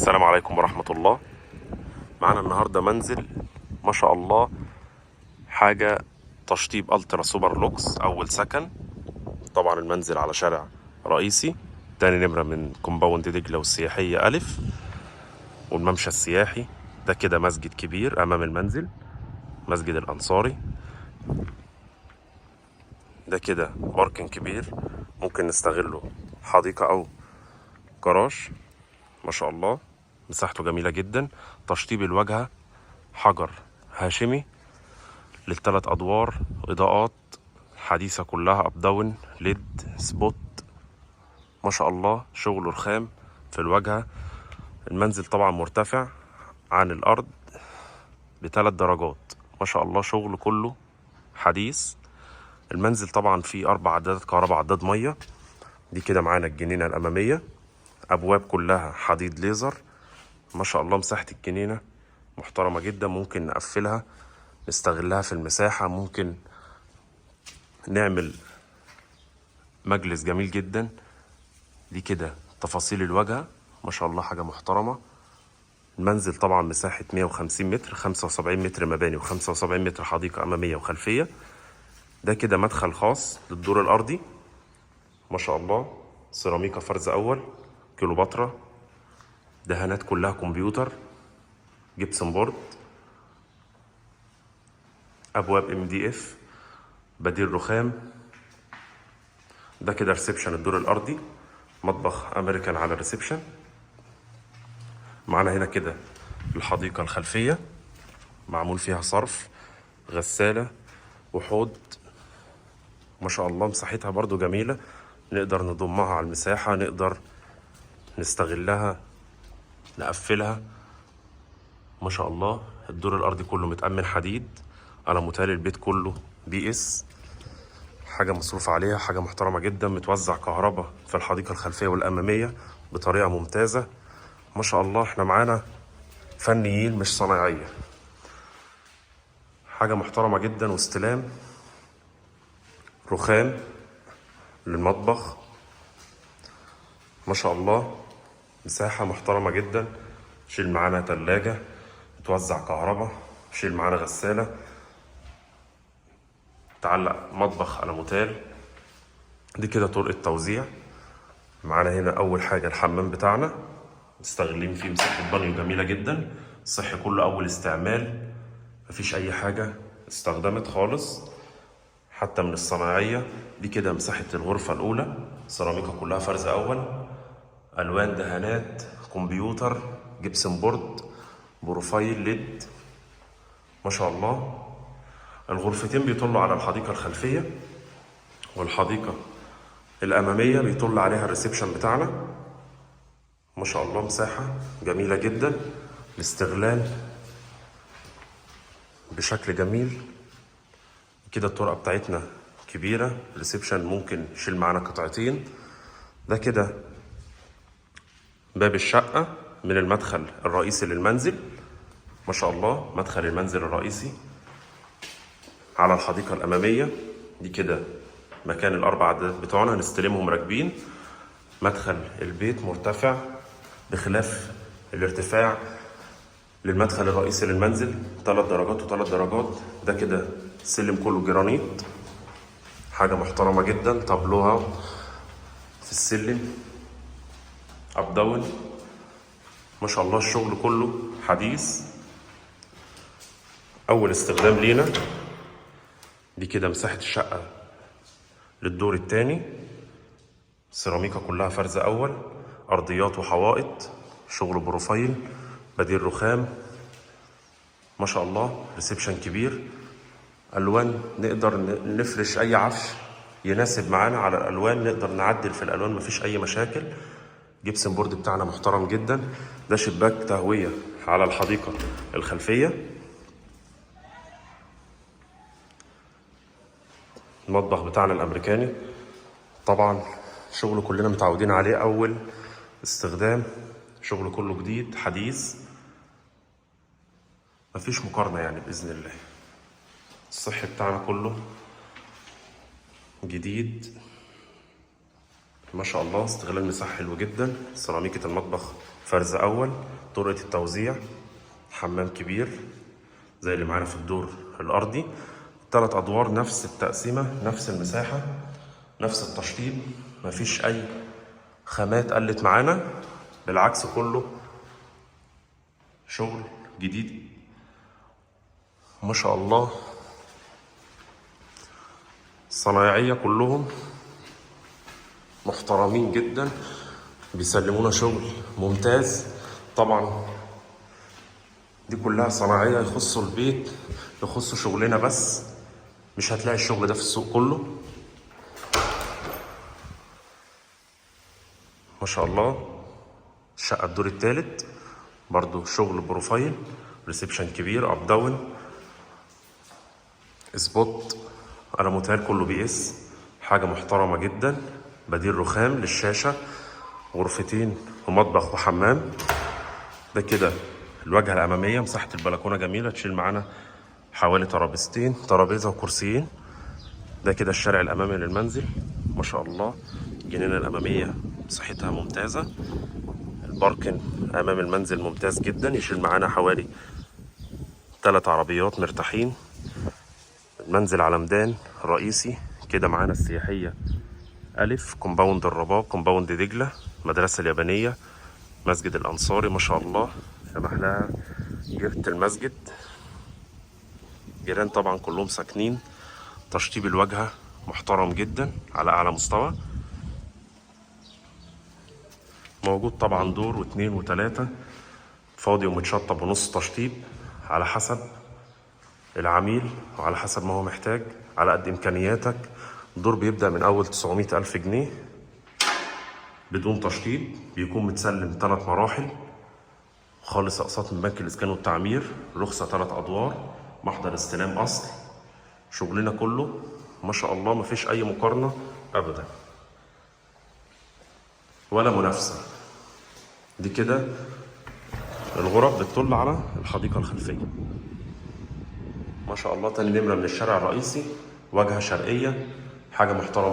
السلام عليكم ورحمة الله. معانا النهاردة منزل ما شاء الله، حاجة تشطيب الترا سوبر لوكس، أول سكن. طبعا المنزل على شارع رئيسي، تاني نمرة من كومباوند دجلة والسياحية ألف والممشى السياحي. ده كده مسجد كبير أمام المنزل، مسجد الأنصاري. ده كده باركن كبير ممكن نستغله حديقة أو جراج. ما شاء الله مساحته جميلة جدا. تشطيب الواجهة حجر هاشمي للثلاث أدوار، إضاءات حديثة كلها، أب داون ليد سبوت. ما شاء الله شغل رخام في الواجهة. المنزل طبعا مرتفع عن الأرض ب3 درجات. ما شاء الله شغل كله حديث. المنزل طبعا فيه 4 عدادات كهرباء، عداد مية. دي كده معانا الجنينة الأمامية، أبواب كلها حديد ليزر. ما شاء الله مساحة الجنينة محترمة جدا، ممكن نقفلها نستغلها في المساحة، ممكن نعمل مجلس جميل جدا. دي كده تفاصيل الواجهة، ما شاء الله حاجة محترمة. المنزل طبعا مساحة 150 متر، 75 متر مباني و75 متر حديقة أمامية وخلفية. ده كده مدخل خاص للدور الأرضي. ما شاء الله سيراميكا فرز أول، كيلوباترا، دهانات كلها كمبيوتر، جبسن بورد، أبواب MDF، بديل رخام. ده كده ريسبشن الدور الأرضي، مطبخ أمريكان على الريسبشن. معانا هنا كده الحديقة الخلفية معمول فيها صرف، غسالة وحوض. ما شاء الله مساحتها برضو جميلة، نقدر نضمها على المساحة، نقدر نستغلها نقفلها. ما شاء الله الدور الأرضي كله متأمن حديد على متهيألي البيت كله BS. حاجة مصروف عليها، حاجة محترمة جدا. متوزع كهرباء في الحديقة الخلفية والأمامية بطريقة ممتازة. ما شاء الله احنا معانا فنيين مش صنايعية. حاجة محترمة جدا. واستلام رخام للمطبخ. ما شاء الله مساحة محترمة جدا. شيل معانا تلاجة، توزع كهرباء، شيل معانا غسالة، تعلق مطبخ على موتيل. دي كده طرق توزيع. معانا هنا أول حاجة الحمام بتاعنا، مستغلين فيه مساحة بانيو جميلة جدا، الصحي كله أول استعمال، مفيش أي حاجة استخدمت خالص حتى من الصناعية. دي كده مساحة الغرفة الأولى، سيراميكا كلها فرز أول، ألوان دهانات كمبيوتر، جبسن بورد، بروفايل ليد. ما شاء الله الغرفتين بيطلوا على الحديقة الخلفية، والحديقة الأمامية بيطل عليها الريسبشن بتاعنا. ما شاء الله مساحة جميلة جدا، الاستغلال بشكل جميل. كده الطرقة بتاعتنا كبيرة، الريسبشن ممكن يشيل معانا قطعتين. ده كده باب الشقة من المدخل الرئيسي للمنزل. ما شاء الله مدخل المنزل الرئيسي على الحديقة الأمامية. دي كده مكان ال4 عدادات بتوعنا هنستلمهم راكبين. مدخل البيت مرتفع بخلاف الارتفاع للمدخل الرئيسي للمنزل، 3 درجات و3 درجات. ده كده السلم كله جرانيت، حاجة محترمة جدا. طابلوها في السلم اب داون. ما شاء الله الشغل كله حديث. اول استخدام لينا، دي كده مساحة الشقة للدور الثاني، سيراميكا كلها فرز اول، ارضيات وحوائط، شغل بروفايل، بديل رخام. ما شاء الله ريسبشن كبير، الوان نقدر نفرش اي عفش يناسب معانا على الالوان، نقدر نعدل في الالوان مفيش اي مشاكل. جبسن بورد بتاعنا محترم جدا. ده شباك تهوية على الحديقة الخلفية. المطبخ بتاعنا الامريكاني طبعا شغل كلنا متعودين عليه، اول استخدام، شغل كله جديد حديث، مفيش مقارنة يعني بإذن الله. الصحي بتاعنا كله جديد. ما شاء الله استغلال مساحة حلو جدا. سيراميكة المطبخ فرز اول، طرقة التوزيع، حمام كبير زي اللي معانا في الدور الارضي، 3 ادوار نفس التقسيمة، نفس المساحة، نفس التشطيب، مفيش اي خامات قلت معانا، بالعكس كله شغل جديد ما شاء الله. صنايعية كلهم محترمين جدا، بيسلمونا شغل ممتاز. طبعا دي كلها صناعية يخصوا البيت، يخصوا شغلنا بس، مش هتلاقي الشغل ده في السوق كله ما شاء الله. الشقة الدور الثالث برضو شغل بروفايل، ريسبشن كبير، اب داون، سبوت، الموتيل كله بي اس، حاجة محترمة جدا. بديل رخام للشاشة، غرفتين ومطبخ وحمام. ده كده الواجهة الأمامية، مساحة البلكونة جميلة، تشيل معانا حوالي ترابيزة وكرسيين. ده كده الشارع الأمامي للمنزل ما شاء الله. الجنينة الأمامية مساحتها ممتازة. الباركن أمام المنزل ممتاز جدا، يشيل معانا حوالي 3 عربيات مرتاحين. المنزل على ميدان رئيسي كده. معانا السياحية ألف، كومباوند الرباط، كومباوند دجلة، مدرسة اليابانية، مسجد الأنصاري ما شاء الله. سمح لها جهة المسجد، جيران طبعا كلهم ساكنين. تشطيب الواجهة محترم جدا على أعلى مستوى. موجود طبعا دور واثنين وثلاثة، فاضي ومتشطب ونص تشطيب على حسب العميل وعلى حسب ما هو محتاج، على قد إمكانياتك. الدور بيبدأ من أول 900 ألف جنيه بدون تشطيب، بيكون متسلم 3 مراحل، خالص أقساط من بنك الإسكان والتعمير، رخصة 3 أدوار، محضر استلام أصل. شغلنا كله ما شاء الله مفيش أي مقارنة أبدا ولا منافسة. دي كده الغرف بتطل على الحديقة الخلفية ما شاء الله. تاني نمرة من الشارع الرئيسي، واجهة شرقية، حاجة محترمة.